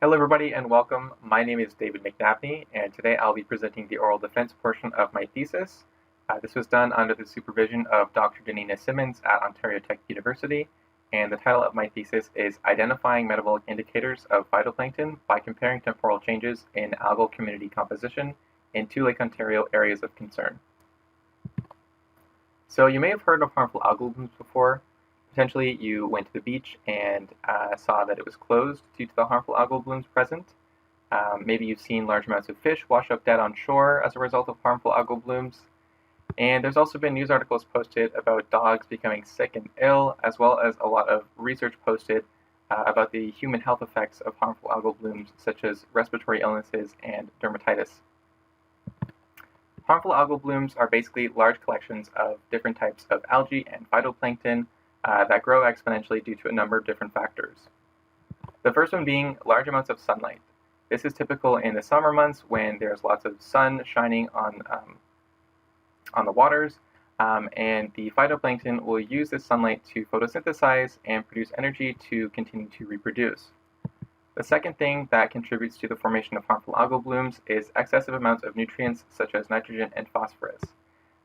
Hello everybody and welcome. My name is David McNabney and today I'll be presenting the oral defense portion of my thesis. This was done under the supervision of Dr. Janina Simmons at Ontario Tech University, and the title of my thesis is Identifying Metabolic Indicators of Phytoplankton by Comparing Temporal Changes in Algal Community Composition in 2 Lake Ontario Areas of Concern. So you may have heard of harmful algal blooms before. Potentially you went to the beach and saw that it was closed due to the harmful algal blooms present. Maybe you've seen large amounts of fish wash up dead on shore as a result of harmful algal blooms. And there's also been news articles posted about dogs becoming sick and ill, as well as a lot of research posted about the human health effects of harmful algal blooms, such as respiratory illnesses and dermatitis. Harmful algal blooms are basically large collections of different types of algae and phytoplankton that grow exponentially due to a number of different factors. The first one being large amounts of sunlight. This is typical in the summer months when there's lots of sun shining on the waters, and the phytoplankton will use this sunlight to photosynthesize and produce energy to continue to reproduce. The second thing that contributes to the formation of harmful algal blooms is excessive amounts of nutrients such as nitrogen and phosphorus.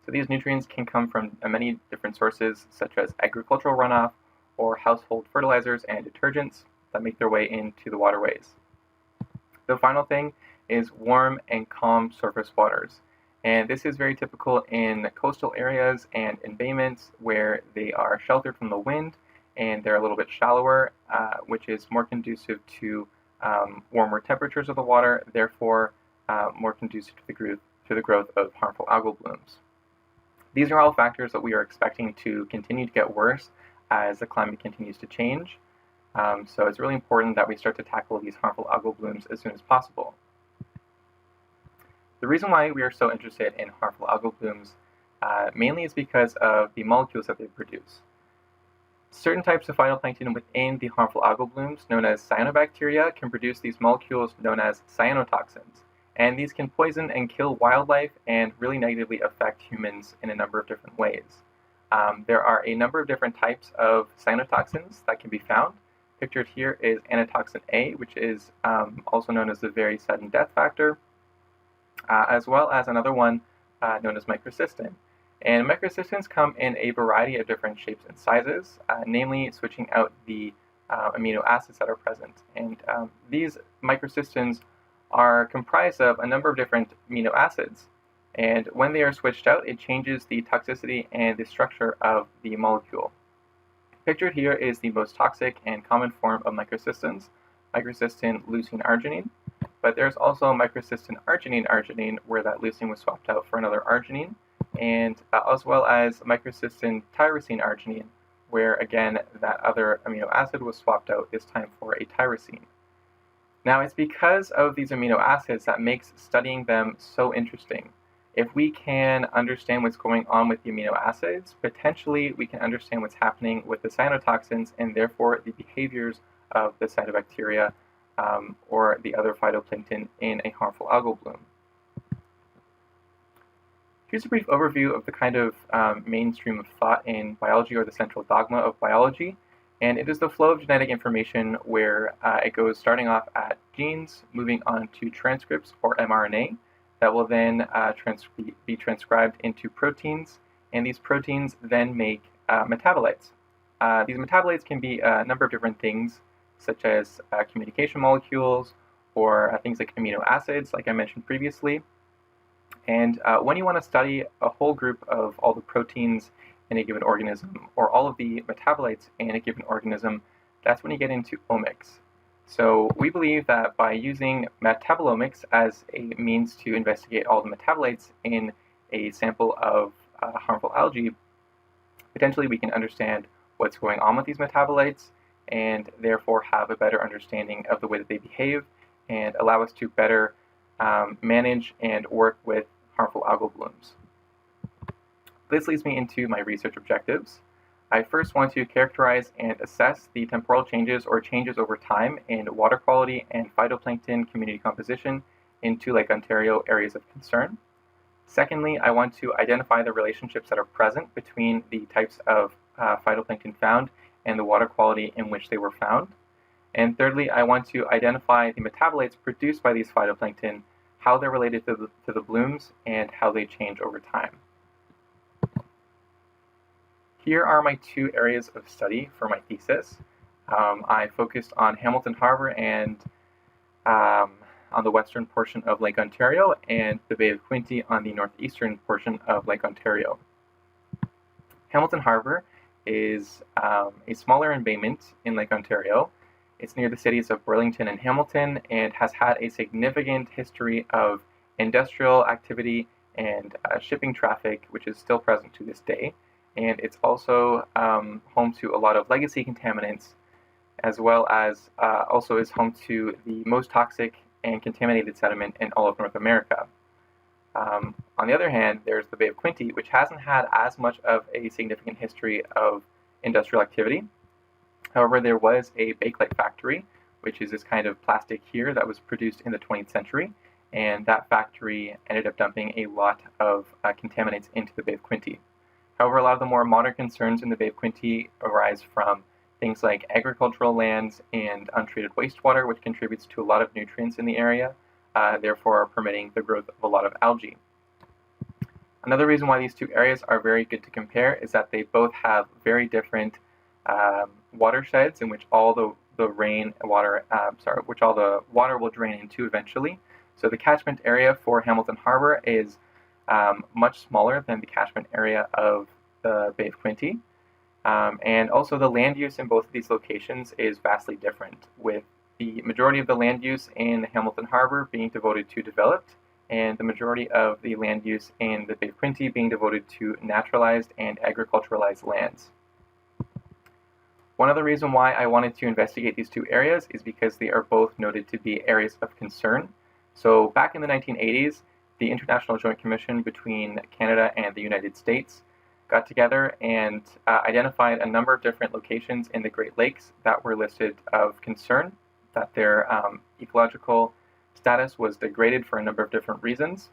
So these nutrients can come from many different sources, such as agricultural runoff or household fertilizers and detergents that make their way into the waterways. The final thing is warm and calm surface waters. And this is very typical in coastal areas and embayments where they are sheltered from the wind and they're a little bit shallower, which is more conducive to warmer temperatures of the water, therefore more conducive to the growth of harmful algal blooms. These are all factors that we are expecting to continue to get worse as the climate continues to change. So it's really important that we start to tackle these harmful algal blooms as soon as possible. The reason why we are so interested in harmful algal blooms mainly is because of the molecules that they produce. Certain types of phytoplankton within the harmful algal blooms, known as cyanobacteria, can produce these molecules known as cyanotoxins. And these can poison and kill wildlife and really negatively affect humans in a number of different ways. There are a number of different types of cyanotoxins that can be found. Pictured here is anatoxin A, which is also known as the very sudden death factor, as well as another one known as microcystin. And microcystins come in a variety of different shapes and sizes, namely switching out the amino acids that are present. And these microcystins are comprised of a number of different amino acids, and when they are switched out, it changes the toxicity and the structure of the molecule. Pictured here is the most toxic and common form of microcystins, microcystin leucine arginine, but there's also microcystin arginine, where that leucine was swapped out for another arginine, and as well as microcystin tyrosine arginine, where again that other amino acid was swapped out, this time for a tyrosine. Now, it's because of these amino acids that makes studying them so interesting. If we can understand what's going on with the amino acids, potentially we can understand what's happening with the cyanotoxins and therefore the behaviors of the cyanobacteria or the other phytoplankton in a harmful algal bloom. Here's a brief overview of the kind of mainstream of thought in biology, or the central dogma of biology. And it is the flow of genetic information where it goes starting off at genes, moving on to transcripts, or mRNA, that will then be transcribed into proteins, and these proteins then make metabolites. These metabolites can be a number of different things, such as communication molecules, or things like amino acids, like I mentioned previously. And when you want to study a whole group of all the proteins in a given organism, or all of the metabolites in a given organism, that's when you get into omics. So we believe that by using metabolomics as a means to investigate all the metabolites in a sample of harmful algae, potentially we can understand what's going on with these metabolites and therefore have a better understanding of the way that they behave and allow us to better manage and work with harmful algal blooms. This leads me into my research objectives. I first want to characterize and assess the temporal changes or changes over time in water quality and phytoplankton community composition in 2 Lake Ontario areas of concern. Secondly, I want to identify the relationships that are present between the types of phytoplankton found and the water quality in which they were found. And thirdly, I want to identify the metabolites produced by these phytoplankton, how they're related to the blooms, and how they change over time. Here are my two areas of study for my thesis. I focused on Hamilton Harbour and on the western portion of Lake Ontario, and the Bay of Quinte on the northeastern portion of Lake Ontario. Hamilton Harbour is a smaller embayment in Lake Ontario. It's near the cities of Burlington and Hamilton, and has had a significant history of industrial activity and shipping traffic, which is still present to this day. And it's also home to a lot of legacy contaminants, as well as also is home to the most toxic and contaminated sediment in all of North America. On the other hand, there's the Bay of Quinte, which hasn't had as much of a significant history of industrial activity. However, there was a bakelite factory, which is this kind of plastic here that was produced in the 20th century, and that factory ended up dumping a lot of contaminants into the Bay of Quinte. However, a lot of the more modern concerns in the Bay of Quinte arise from things like agricultural lands and untreated wastewater, which contributes to a lot of nutrients in the area, therefore permitting the growth of a lot of algae. Another reason why these two areas are very good to compare is that they both have very different watersheds in which all the water will drain into eventually. So the catchment area for Hamilton Harbour is much smaller than the catchment area of the Bay of Quinte. And also the land use in both of these locations is vastly different, with the majority of the land use in Hamilton Harbour being devoted to developed, and the majority of the land use in the Bay of Quinte being devoted to naturalized and agriculturalized lands. One other reason why I wanted to investigate these two areas is because they are both noted to be areas of concern. So back in the 1980s, the International Joint Commission between Canada and the United States got together and identified a number of different locations in the Great Lakes that were listed of concern, that their ecological status was degraded for a number of different reasons.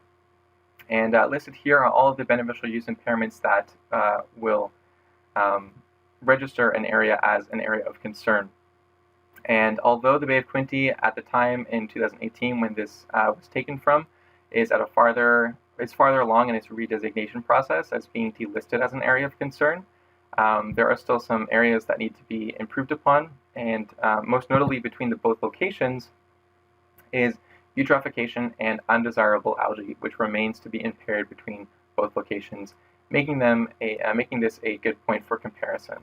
And listed here are all of the beneficial use impairments that will register an area as an area of concern. And although the Bay of Quinte at the time in 2018 when this was taken from is farther along in its redesignation process as being delisted as an area of concern, there are still some areas that need to be improved upon, and most notably between the both locations is eutrophication and undesirable algae, which remains to be impaired between both locations, making this a good point for comparison.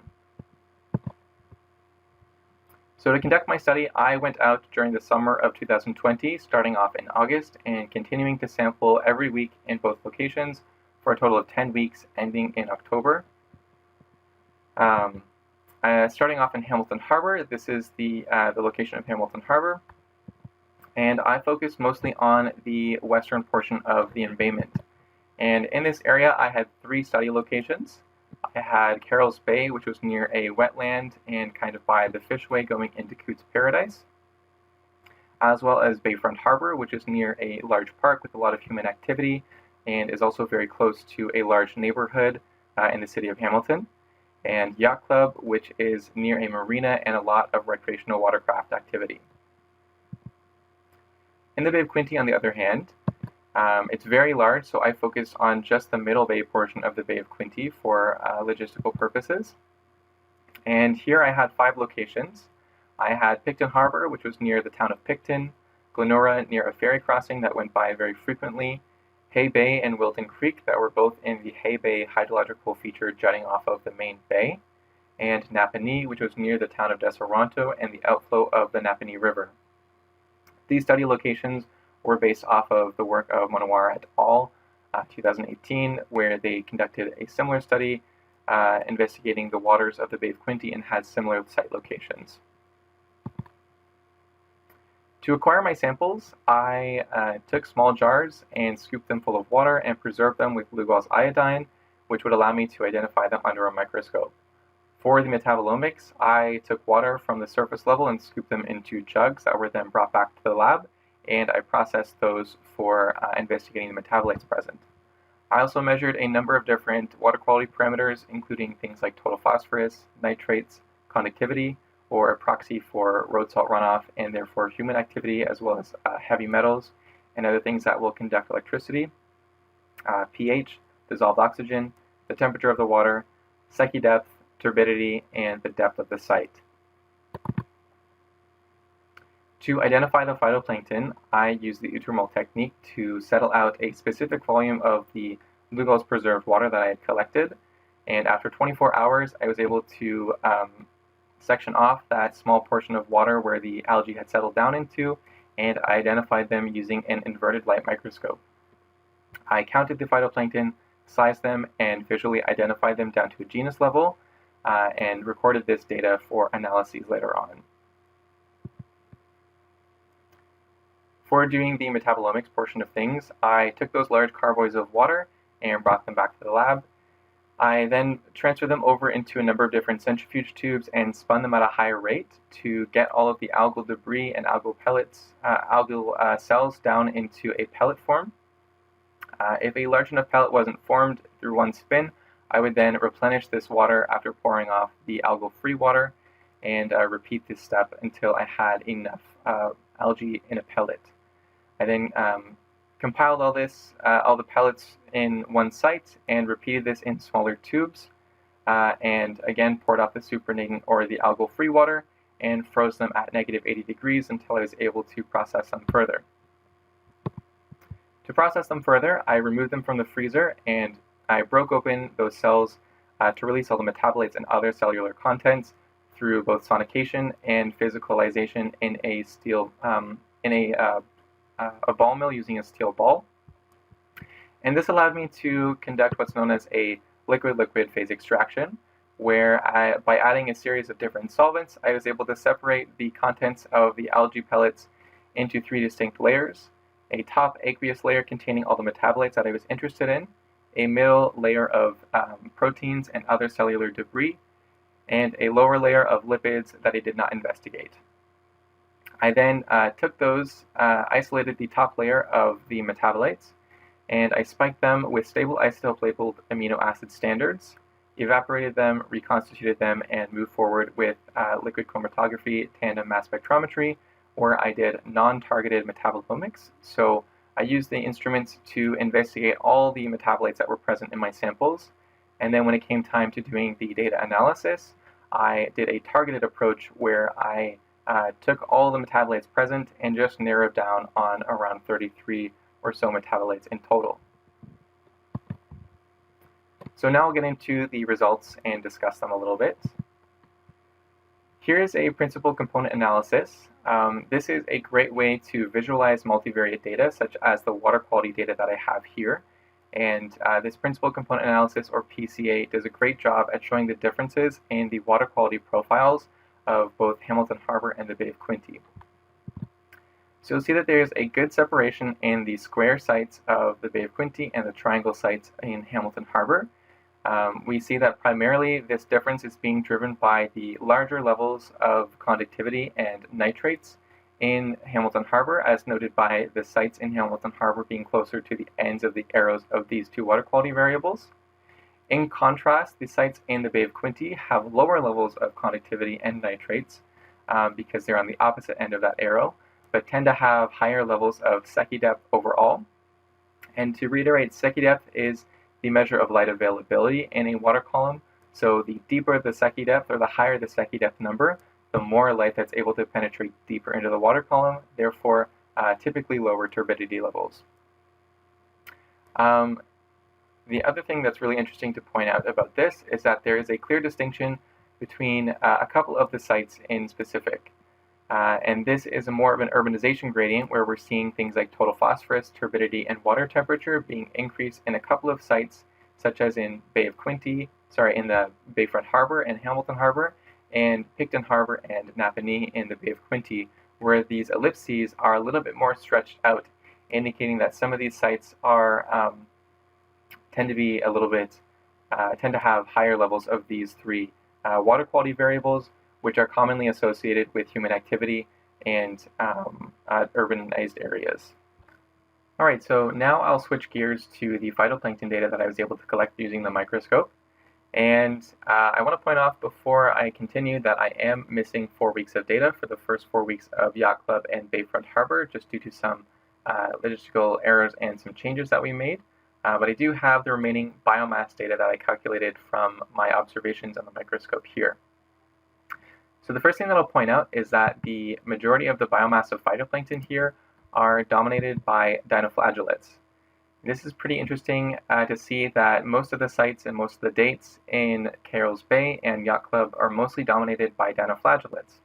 So to conduct my study, I went out during the summer of 2020, starting off in August and continuing to sample every week in both locations for a total of 10 weeks, ending in October. Starting off in Hamilton Harbour, this is the location of Hamilton Harbour, and I focused mostly on the western portion of the embayment. And in this area, I had 3 study locations. I had Carroll's Bay, which was near a wetland and kind of by the fishway going into Coote's Paradise, as well as Bayfront Harbour, which is near a large park with a lot of human activity and is also very close to a large neighborhood in the city of Hamilton, and Yacht Club, which is near a marina and a lot of recreational watercraft activity. In the Bay of Quinte, on the other hand, it's very large, so I focused on just the middle bay portion of the Bay of Quinte for logistical purposes. And here I had 5 locations. I had Picton Harbour, which was near the town of Picton, Glenora near a ferry crossing that went by very frequently, Hay Bay and Wilton Creek that were both in the Hay Bay hydrological feature jutting off of the main bay, and Napanee, which was near the town of Deseronto and the outflow of the Napanee River. These study locations were based off of the work of Monowar et al. 2018, where they conducted a similar study investigating the waters of the Bay of Quinte and had similar site locations. To acquire my samples, I took small jars and scooped them full of water and preserved them with Lugol's iodine, which would allow me to identify them under a microscope. For the metabolomics, I took water from the surface level and scooped them into jugs that were then brought back to the lab, and I processed those for investigating the metabolites present. I also measured a number of different water quality parameters, including things like total phosphorus, nitrates, conductivity, or a proxy for road salt runoff and therefore human activity, as well as heavy metals and other things that will conduct electricity, pH, dissolved oxygen, the temperature of the water, Secchi depth, turbidity, and the depth of the site. To identify the phytoplankton, I use the Utermol technique to settle out a specific volume of the Lugol's preserved water that I had collected, and after 24 hours I was able to section off that small portion of water where the algae had settled down into, and I identified them using an inverted light microscope. I counted the phytoplankton, sized them, and visually identified them down to a genus level, and recorded this data for analyses later on. For doing the metabolomics portion of things, I took those large carboys of water and brought them back to the lab. I then transferred them over into a number of different centrifuge tubes and spun them at a higher rate to get all of the algal debris and algal pellets, algal cells down into a pellet form. If a large enough pellet wasn't formed through one spin, I would then replenish this water after pouring off the algal-free water and repeat this step until I had enough algae in a pellet. I then compiled all the pellets in one site and repeated this in smaller tubes, and again poured off the supernatant or the algal-free water and froze them at -80 degrees until I was able to process them further. To process them further, I removed them from the freezer and I broke open those cells to release all the metabolites and other cellular contents through both sonication and physicalization in a steel a ball mill using a steel ball. And this allowed me to conduct what's known as a liquid-liquid phase extraction, where by adding a series of different solvents, I was able to separate the contents of the algae pellets into 3 distinct layers: a top aqueous layer containing all the metabolites that I was interested in, a middle layer of proteins and other cellular debris, and a lower layer of lipids that I did not investigate. I then took those, isolated the top layer of the metabolites, and I spiked them with stable isotope labeled amino acid standards, evaporated them, reconstituted them, and moved forward with liquid chromatography, tandem mass spectrometry, where I did non-targeted metabolomics. So I used the instruments to investigate all the metabolites that were present in my samples, and then when it came time to doing the data analysis, I did a targeted approach where I took all the metabolites present and just narrowed down on around 33 or so metabolites in total. So now I'll get into the results and discuss them a little bit. Here is a principal component analysis. This is a great way to visualize multivariate data, such as the water quality data that I have here. And this principal component analysis, or PCA, does a great job at showing the differences in the water quality profiles of both Hamilton Harbour and the Bay of Quinte. So you'll see that there's a good separation in the square sites of the Bay of Quinte and the triangle sites in Hamilton Harbour. We see that primarily this difference is being driven by the larger levels of conductivity and nitrates in Hamilton Harbour, as noted by the sites in Hamilton Harbour being closer to the ends of the arrows of these two water quality variables. In contrast, the sites in the Bay of Quinte have lower levels of conductivity and nitrates because they're on the opposite end of that arrow, but tend to have higher levels of Secchi depth overall. And to reiterate, Secchi depth is the measure of light availability in a water column. So the deeper the Secchi depth, or the higher the Secchi depth number, the more light that's able to penetrate deeper into the water column, therefore typically lower turbidity levels. The other thing that's really interesting to point out about this is that there is a clear distinction between a couple of the sites in specific. And this is more of an urbanization gradient where we're seeing things like total phosphorus, turbidity, and water temperature being increased in a couple of sites, such as in in the Bayfront Harbour and Hamilton Harbour, and Picton Harbour and McNabney in the Bay of Quinte, where these ellipses are a little bit more stretched out, indicating that some of these sites are tend to have higher levels of these 3 water quality variables, which are commonly associated with human activity and urbanized areas. Alright, so now I'll switch gears to the phytoplankton data that I was able to collect using the microscope. And I want to point off before I continue that I am missing 4 weeks of data for the first 4 weeks of Yacht Club and Bayfront Harbor, just due to some logistical errors and some changes that we made. But I do have the remaining biomass data that I calculated from my observations on the microscope here. So the first thing that I'll point out is that the majority of the biomass of phytoplankton here are dominated by dinoflagellates. This is pretty interesting to see that most of the sites and most of the dates in Carroll's Bay and Yacht Club are mostly dominated by dinoflagellates.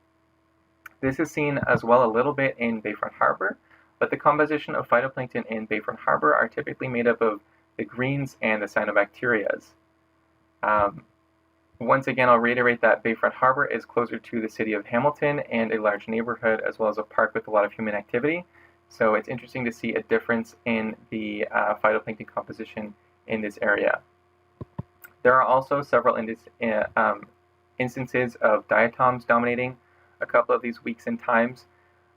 This is seen as well a little bit in Bayfront Harbor, but the composition of phytoplankton in Bayfront Harbor are typically made up of the greens and the cyanobacterias. Once again, I'll reiterate that Bayfront Harbor is closer to the city of Hamilton and a large neighborhood, as well as a park with a lot of human activity. So it's interesting to see a difference in the phytoplankton composition in this area. There are also several instances of diatoms dominating a couple of these weeks and times,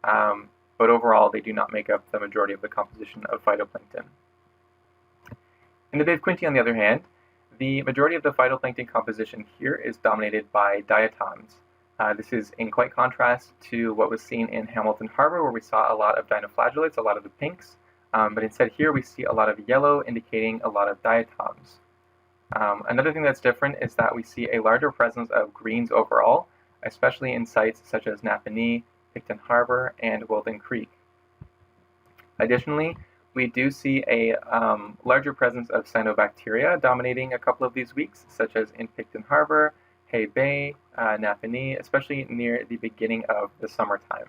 but overall they do not make up the majority of the composition of phytoplankton. In the Bay of Quinte, on the other hand, the majority of the phytoplankton composition here is dominated by diatoms. This is in quite contrast to what was seen in Hamilton Harbor, where we saw a lot of dinoflagellates, a lot of the pinks, but instead here we see a lot of yellow, indicating a lot of diatoms. Another thing that's different is that we see a larger presence of greens overall, especially in sites such as Napanee, Picton Harbor, and Wilton Creek. Additionally, we do see a larger presence of cyanobacteria dominating a couple of these weeks, such as in Picton Harbor, Hay Bay, Napanee, especially near the beginning of the summertime.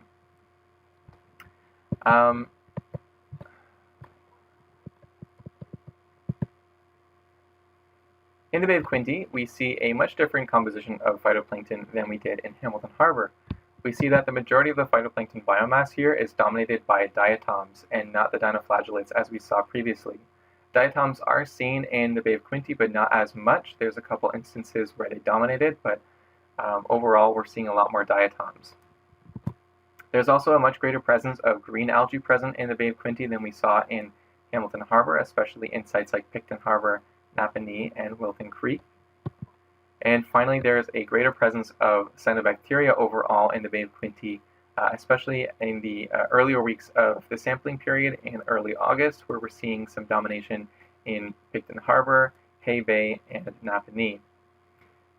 In the Bay of Quinte, we see a much different composition of phytoplankton than we did in Hamilton Harbor. We see that the majority of the phytoplankton biomass here is dominated by diatoms and not the dinoflagellates as we saw previously. Diatoms are seen in the Bay of Quinte, but not as much. There's a couple instances where they dominated, but overall we're seeing a lot more diatoms. There's also a much greater presence of green algae present in the Bay of Quinte than we saw in Hamilton Harbor, especially in sites like Picton Harbor, Napanee, and Wilton Creek. And finally, there's a greater presence of cyanobacteria overall in the Bay of Quinte, especially in the earlier weeks of the sampling period in early August, where we're seeing some domination in Picton Harbor, Hay Bay, and Napanee.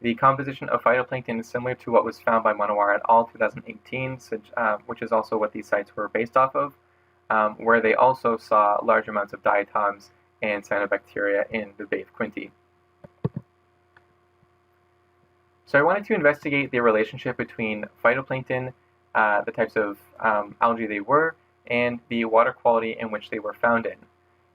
The composition of phytoplankton is similar to what was found by Manowar et al. 2018, which is also what these sites were based off of, where they also saw large amounts of diatoms and cyanobacteria in the Bay of Quinte. So I wanted to investigate the relationship between phytoplankton, the types of algae they were, and the water quality in which they were found in.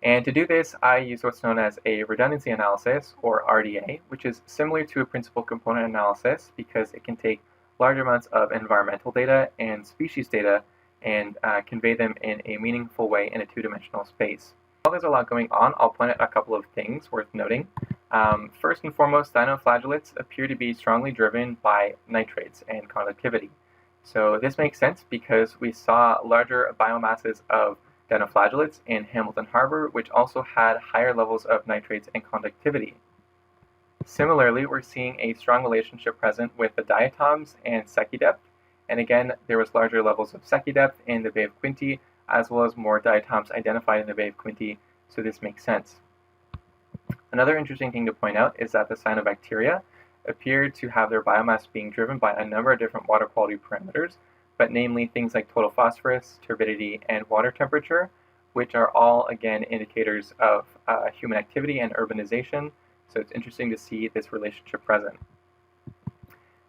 And to do this, I used what's known as a redundancy analysis, or RDA, which is similar to a principal component analysis because it can take large amounts of environmental data and species data and convey them in a meaningful way in a two-dimensional space. While there's a lot going on, I'll point out a couple of things worth noting. First and foremost, dinoflagellates appear to be strongly driven by nitrates and conductivity. So this makes sense because we saw larger biomasses of dinoflagellates in Hamilton Harbor, which also had higher levels of nitrates and conductivity. Similarly, we're seeing a strong relationship present with the diatoms and Secchi depth, and again, there was larger levels of Secchi depth in the Bay of Quinte, as well as more diatoms identified in the Bay of Quinte, so this makes sense. Another interesting thing to point out is that the cyanobacteria appear to have their biomass being driven by a number of different water quality parameters, but namely things like total phosphorus, turbidity, and water temperature, which are all, again, indicators of human activity and urbanization, so it's interesting to see this relationship present.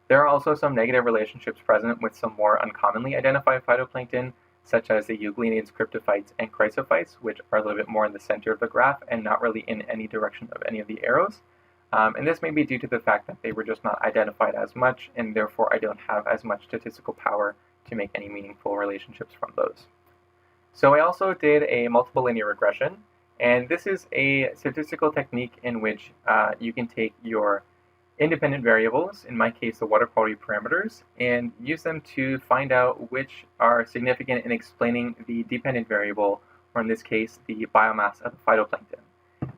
There are also some negative relationships present with some more uncommonly identified phytoplankton, such as the euglenids, cryptophytes, and chrysophytes, which are a little bit more in the center of the graph and not really in any direction of any of the arrows. And this may be due to the fact that they were just not identified as much, and therefore I don't have as much statistical power to make any meaningful relationships from those. So I also did a multiple linear regression, and this is a statistical technique in which you can take your independent variables, in my case the water quality parameters, and use them to find out which are significant in explaining the dependent variable, or in this case the biomass of the phytoplankton.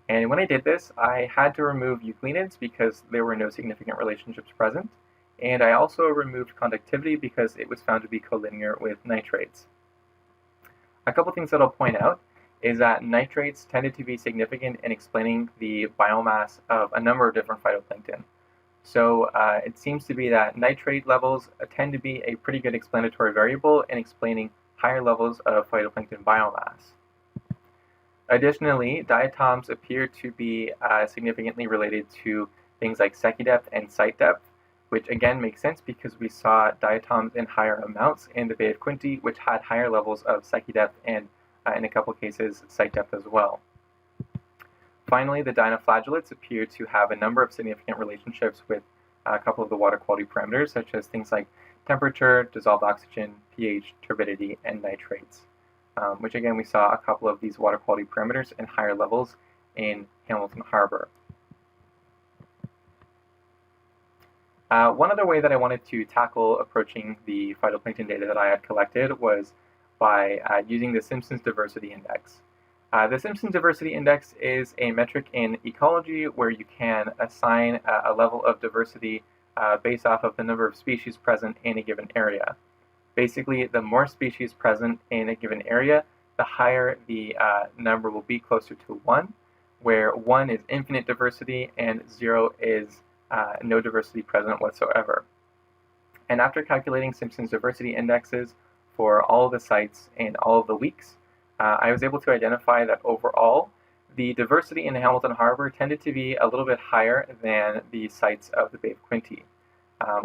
And when I did this, I had to remove euglenids because there were no significant relationships present. And I also removed conductivity because it was found to be collinear with nitrates. A couple things that I'll point out is that nitrates tended to be significant in explaining the biomass of a number of different phytoplankton. So it seems to be that nitrate levels tend to be a pretty good explanatory variable in explaining higher levels of phytoplankton biomass. Additionally, diatoms appear to be significantly related to things like secchi depth and site depth, which again makes sense because we saw diatoms in higher amounts in the Bay of Quinte, which had higher levels of secchi depth and, in a couple cases, site depth as well. Finally, the dinoflagellates appear to have a number of significant relationships with a couple of the water quality parameters, such as things like temperature, dissolved oxygen, pH, turbidity, and nitrates, which again we saw a couple of these water quality parameters in higher levels in Hamilton Harbour. One other way that I wanted to tackle approaching the phytoplankton data that I had collected was by using the Simpsons Diversity Index. The Simpsons Diversity Index is a metric in ecology where you can assign a level of diversity based off of the number of species present in a given area. Basically, the more species present in a given area, the higher the number will be, closer to 1, where 1 is infinite diversity and 0 is no diversity present whatsoever. And after calculating Simpsons diversity indexes for all of the sites in all of the weeks, I was able to identify that overall, the diversity in Hamilton Harbour tended to be a little bit higher than the sites of the Bay of Quinte.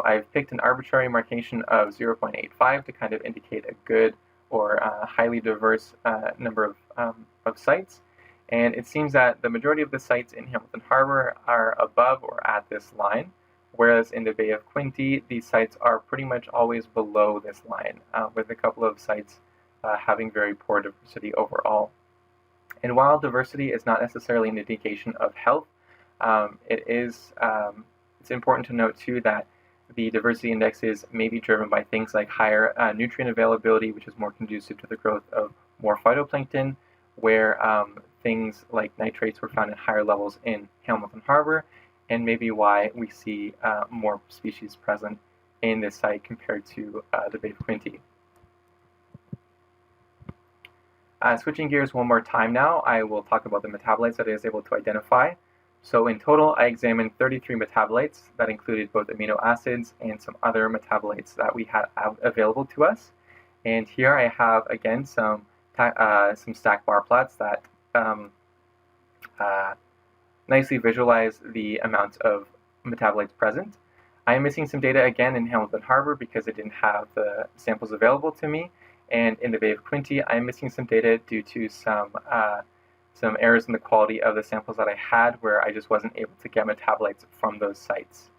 I've picked an arbitrary marcation of 0.85 to kind of indicate a good or highly diverse number of sites. And it seems that the majority of the sites in Hamilton Harbour are above or at this line, whereas in the Bay of Quinte, these sites are pretty much always below this line, with a couple of sites having very poor diversity overall. And while diversity is not necessarily an indication of health, it's important to note too that the diversity indexes may be driven by things like higher nutrient availability, which is more conducive to the growth of more phytoplankton, where things like nitrates were found in higher levels in Hamilton Harbour, and maybe why we see more species present in this site compared to the Bay of Quinte. Switching gears one more time now, I will talk about the metabolites that I was able to identify. So in total, I examined 33 metabolites that included both amino acids and some other metabolites that we had available to us. And here I have, again, some stack bar plots that nicely visualize the amount of metabolites present. I am missing some data again in Hamilton Harbour because I didn't have the samples available to me. And in the Bay of Quinte, I am missing some data due to some errors in the quality of the samples that I had, where I just wasn't able to get metabolites from those sites.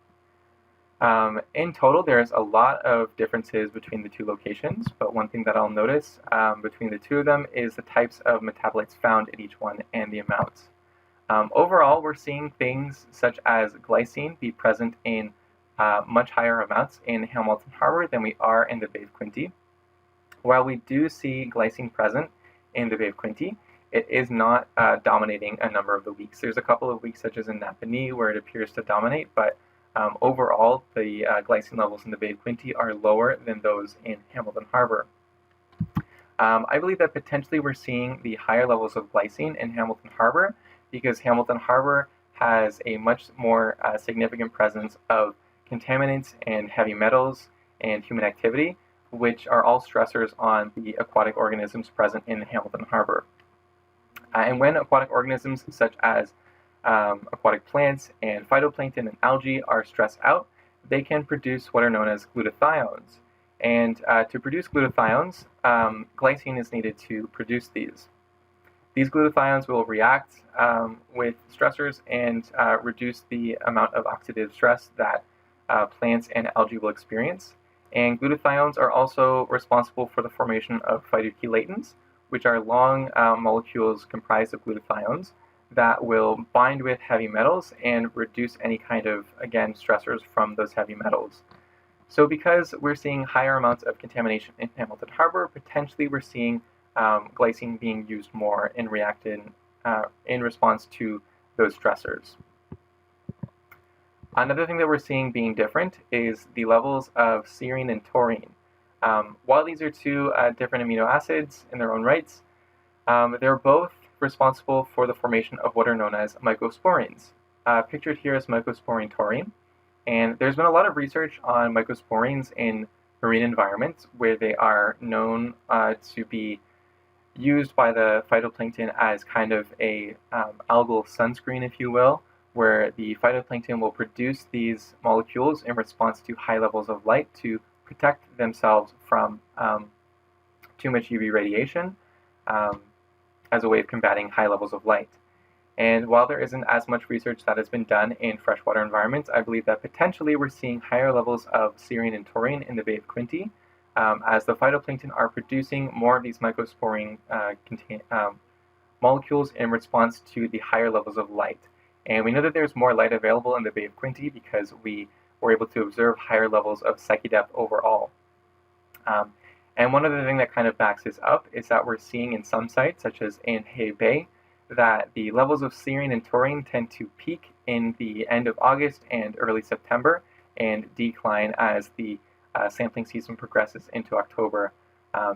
In total, there's a lot of differences between the two locations, but one thing that I'll notice between the two of them is the types of metabolites found in each one and the amounts. Overall, we're seeing things such as glycine be present in much higher amounts in Hamilton Harbour than we are in the Bay of Quinte. While we do see glycine present in the Bay of Quinte, it is not dominating a number of the weeks. There's a couple of weeks, such as in McNabney, where it appears to dominate, but overall, the glycine levels in the Bay of Quinte are lower than those in Hamilton Harbour. I believe that potentially we're seeing the higher levels of glycine in Hamilton Harbour because Hamilton Harbour has a much more significant presence of contaminants and heavy metals and human activity, which are all stressors on the aquatic organisms present in Hamilton Harbour. And when aquatic organisms such as aquatic plants and phytoplankton and algae are stressed out, they can produce what are known as glutathiones. And to produce glutathiones, glycine is needed to produce these. These glutathiones will react with stressors and reduce the amount of oxidative stress that plants and algae will experience. And glutathiones are also responsible for the formation of phytochelatins, which are long molecules comprised of glutathiones that will bind with heavy metals and reduce any kind of, again, stressors from those heavy metals. So because we're seeing higher amounts of contamination in Hamilton Harbour, potentially we're seeing glycine being used more in response to those stressors. Another thing that we're seeing being different is the levels of serine and taurine. While these are two different amino acids in their own rights, they're both responsible for the formation of what are known as mycosporines. Pictured here is mycosporine taurine, and there's been a lot of research on mycosporines in marine environments where they are known to be used by the phytoplankton as kind of a algal sunscreen, if you will, where the phytoplankton will produce these molecules in response to high levels of light to protect themselves from too much UV radiation as a way of combating high levels of light. And while there isn't as much research that has been done in freshwater environments, I believe that potentially we're seeing higher levels of serine and taurine in the Bay of Quinte as the phytoplankton are producing more of these mycosporine molecules in response to the higher levels of light. And we know that there's more light available in the Bay of Quinte because we were able to observe higher levels of Psyche depth overall. And one other thing that kind of backs this up is that we're seeing in some sites, such as in Hay Bay, that the levels of serine and taurine tend to peak in the end of August and early September and decline as the sampling season progresses into October,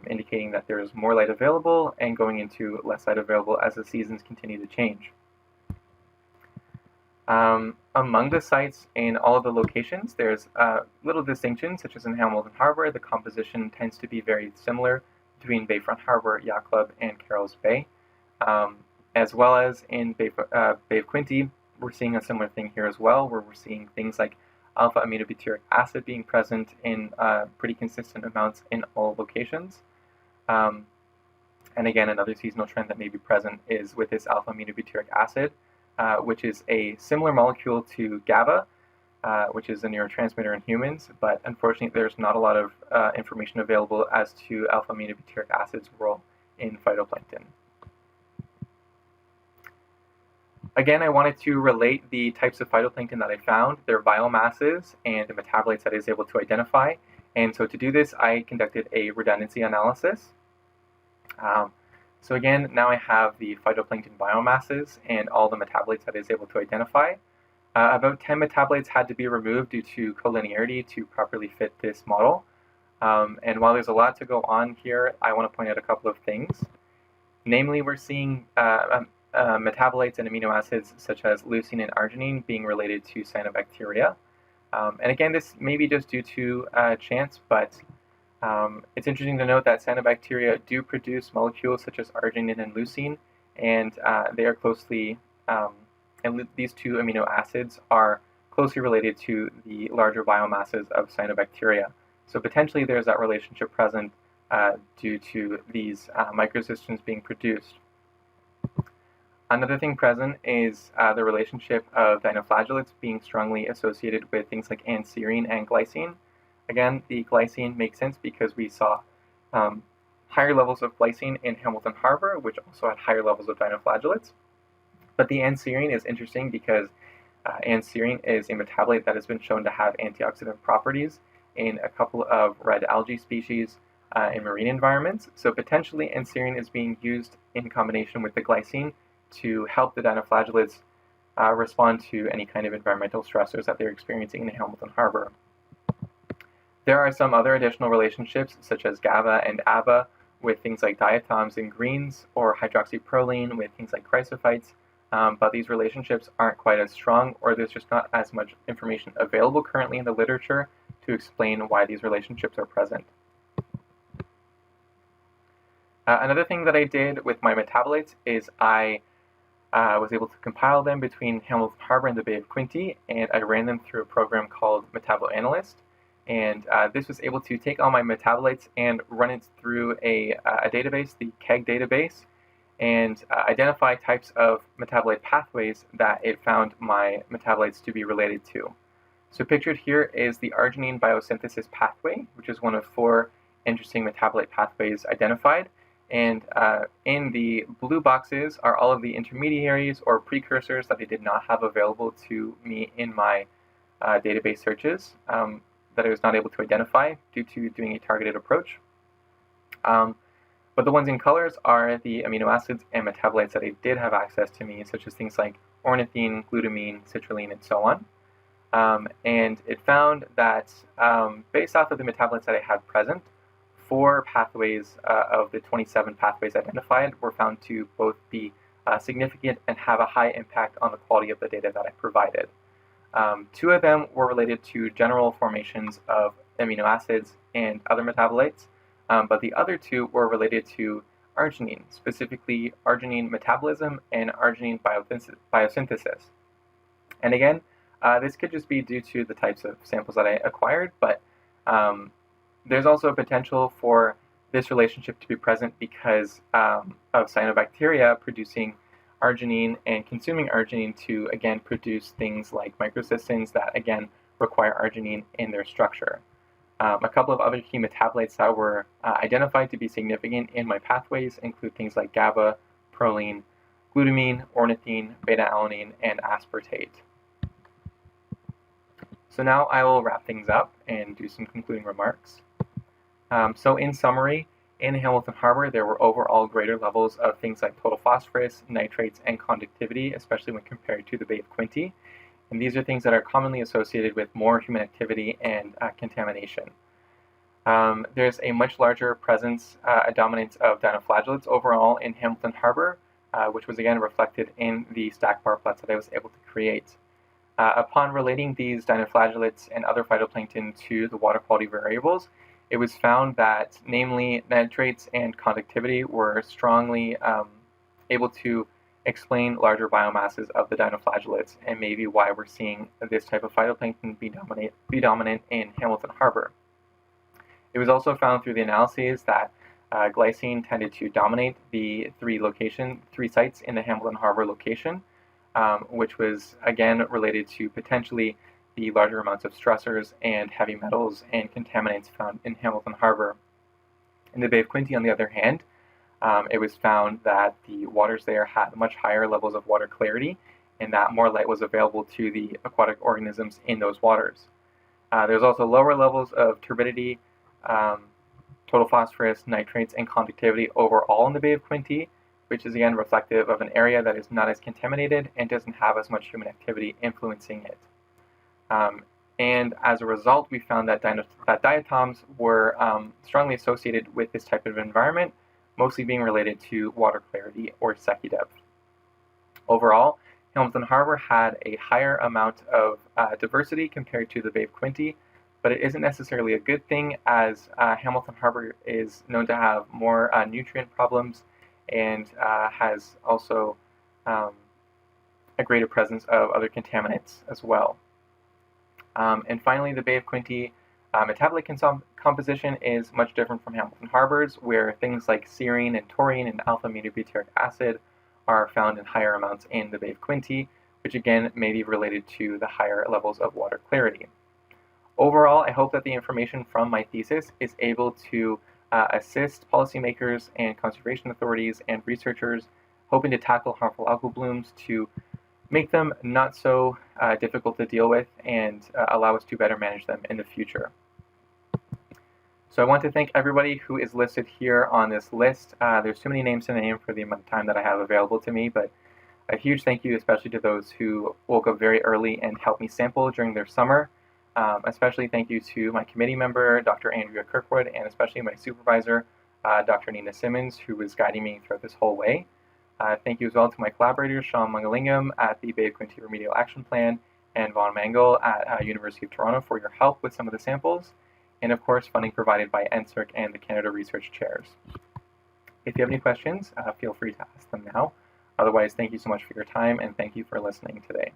indicating that there is more light available and going into less light available as the seasons continue to change. Among the sites in all of the locations, there's little distinctions, such as in Hamilton Harbour. The composition tends to be very similar between Bayfront Harbour, Yacht Club, and Carroll's Bay. As well as in Bay of Quinte, we're seeing a similar thing here as well, where we're seeing things like alpha aminobutyric acid being present in pretty consistent amounts in all locations. And again, another seasonal trend that may be present is with this alpha aminobutyric acid, which is a similar molecule to GABA, which is a neurotransmitter in humans, but unfortunately there's not a lot of information available as to alpha aminobutyric acid's role in phytoplankton. Again, I wanted to relate the types of phytoplankton that I found, their biomasses, and the metabolites that I was able to identify. And so to do this, I conducted a redundancy analysis. So again, now I have the phytoplankton biomasses and all the metabolites that I was able to identify. About 10 metabolites had to be removed due to collinearity to properly fit this model. And while there's a lot to go on here, I want to point out a couple of things. Namely, we're seeing metabolites and amino acids such as leucine and arginine being related to cyanobacteria. And again, this may be just due to chance, but it's interesting to note that cyanobacteria do produce molecules such as arginine and leucine, and they are closely, and these two amino acids are closely related to the larger biomasses of cyanobacteria. So potentially there's that relationship present due to these microsystems being produced. Another thing present is the relationship of dinoflagellates being strongly associated with things like serine and glycine. Again, the glycine makes sense because we saw higher levels of glycine in Hamilton Harbour, which also had higher levels of dinoflagellates. But the serine is interesting because serine is a metabolite that has been shown to have antioxidant properties in a couple of red algae species in marine environments. So potentially serine is being used in combination with the glycine to help the dinoflagellates respond to any kind of environmental stressors that they're experiencing in Hamilton Harbour. There are some other additional relationships, such as GABA and ABA, with things like diatoms and greens, or hydroxyproline with things like chrysophytes, but these relationships aren't quite as strong, or there's just not as much information available currently in the literature to explain why these relationships are present. Another thing that I did with my metabolites is I was able to compile them between Hamilton Harbour and the Bay of Quinte, and I ran them through a program called Metabo Analyst. And this was able to take all my metabolites and run it through a database, the KEGG database, and identify types of metabolite pathways that it found my metabolites to be related to. So pictured here is the arginine biosynthesis pathway, which is one of 4 interesting metabolite pathways identified. And in the blue boxes are all of the intermediaries or precursors that I did not have available to me in my database searches that I was not able to identify due to doing a targeted approach. But the ones in colors are the amino acids and metabolites that I did have access to me, such as things like ornithine, glutamine, citrulline, and so on. And it found that based off of the metabolites that I had present, 4 pathways of the 27 pathways identified were found to both be significant and have a high impact on the quality of the data that I provided. 2 of them were related to general formations of amino acids and other metabolites, but the other 2 were related to arginine, specifically arginine metabolism and arginine biosynthesis. And again, this could just be due to the types of samples that I acquired, but there's also a potential for this relationship to be present because of cyanobacteria producing arginine and consuming arginine to, again, produce things like microcystins that, again, require arginine in their structure. A couple of other key metabolites that were identified to be significant in my pathways include things like GABA, proline, glutamine, ornithine, beta-alanine, and aspartate. So now I will wrap things up and do some concluding remarks. So in summary, in Hamilton Harbour, there were overall greater levels of things like total phosphorus, nitrates, and conductivity, especially when compared to the Bay of Quinte. And these are things that are commonly associated with more human activity and contamination. There's a much larger presence, a dominance of dinoflagellates overall in Hamilton Harbour, which was again reflected in the stack bar plots that I was able to create. Upon relating these dinoflagellates and other phytoplankton to the water quality variables, it was found that, namely, nitrates and conductivity were strongly able to explain larger biomasses of the dinoflagellates, and maybe why we're seeing this type of phytoplankton be dominant in Hamilton Harbour. It was also found through the analyses that glycine tended to dominate the 3 sites in the Hamilton Harbour location, which was again related to potentially the larger amounts of stressors and heavy metals and contaminants found in Hamilton Harbour. In the Bay of Quinte, on the other hand, it was found that the waters there had much higher levels of water clarity and that more light was available to the aquatic organisms in those waters. There's also lower levels of turbidity, total phosphorus, nitrates, and conductivity overall in the Bay of Quinte, which is again reflective of an area that is not as contaminated and doesn't have as much human activity influencing it. And as a result, we found that diatoms were strongly associated with this type of environment, mostly being related to water clarity or Secchi depth. Overall, Hamilton Harbour had a higher amount of diversity compared to the Bay of Quinte, but it isn't necessarily a good thing, as Hamilton Harbour is known to have more nutrient problems and has also a greater presence of other contaminants as well. And finally, the Bay of Quinte metabolic composition is much different from Hamilton Harbour's, where things like serine and taurine and alpha-aminobutyric acid are found in higher amounts in the Bay of Quinte, which again may be related to the higher levels of water clarity. Overall, I hope that the information from my thesis is able to assist policymakers and conservation authorities and researchers hoping to tackle harmful algal blooms to make them not so difficult to deal with and allow us to better manage them in the future. So I want to thank everybody who is listed here on this list. There's too many names to name for the amount of time that I have available to me, but a huge thank you especially to those who woke up very early and helped me sample during their summer. Especially thank you to my committee member, Dr. Andrea Kirkwood, and especially my supervisor, Dr. Nina Simmons, who was guiding me throughout this whole way. Thank you as well to my collaborators, Sean Mangalingam at the Bay of Quinte Remedial Action Plan and Vaughn Mangle at University of Toronto for your help with some of the samples. And of course, funding provided by NSERC and the Canada Research Chairs. If you have any questions, feel free to ask them now. Otherwise, thank you so much for your time and thank you for listening today.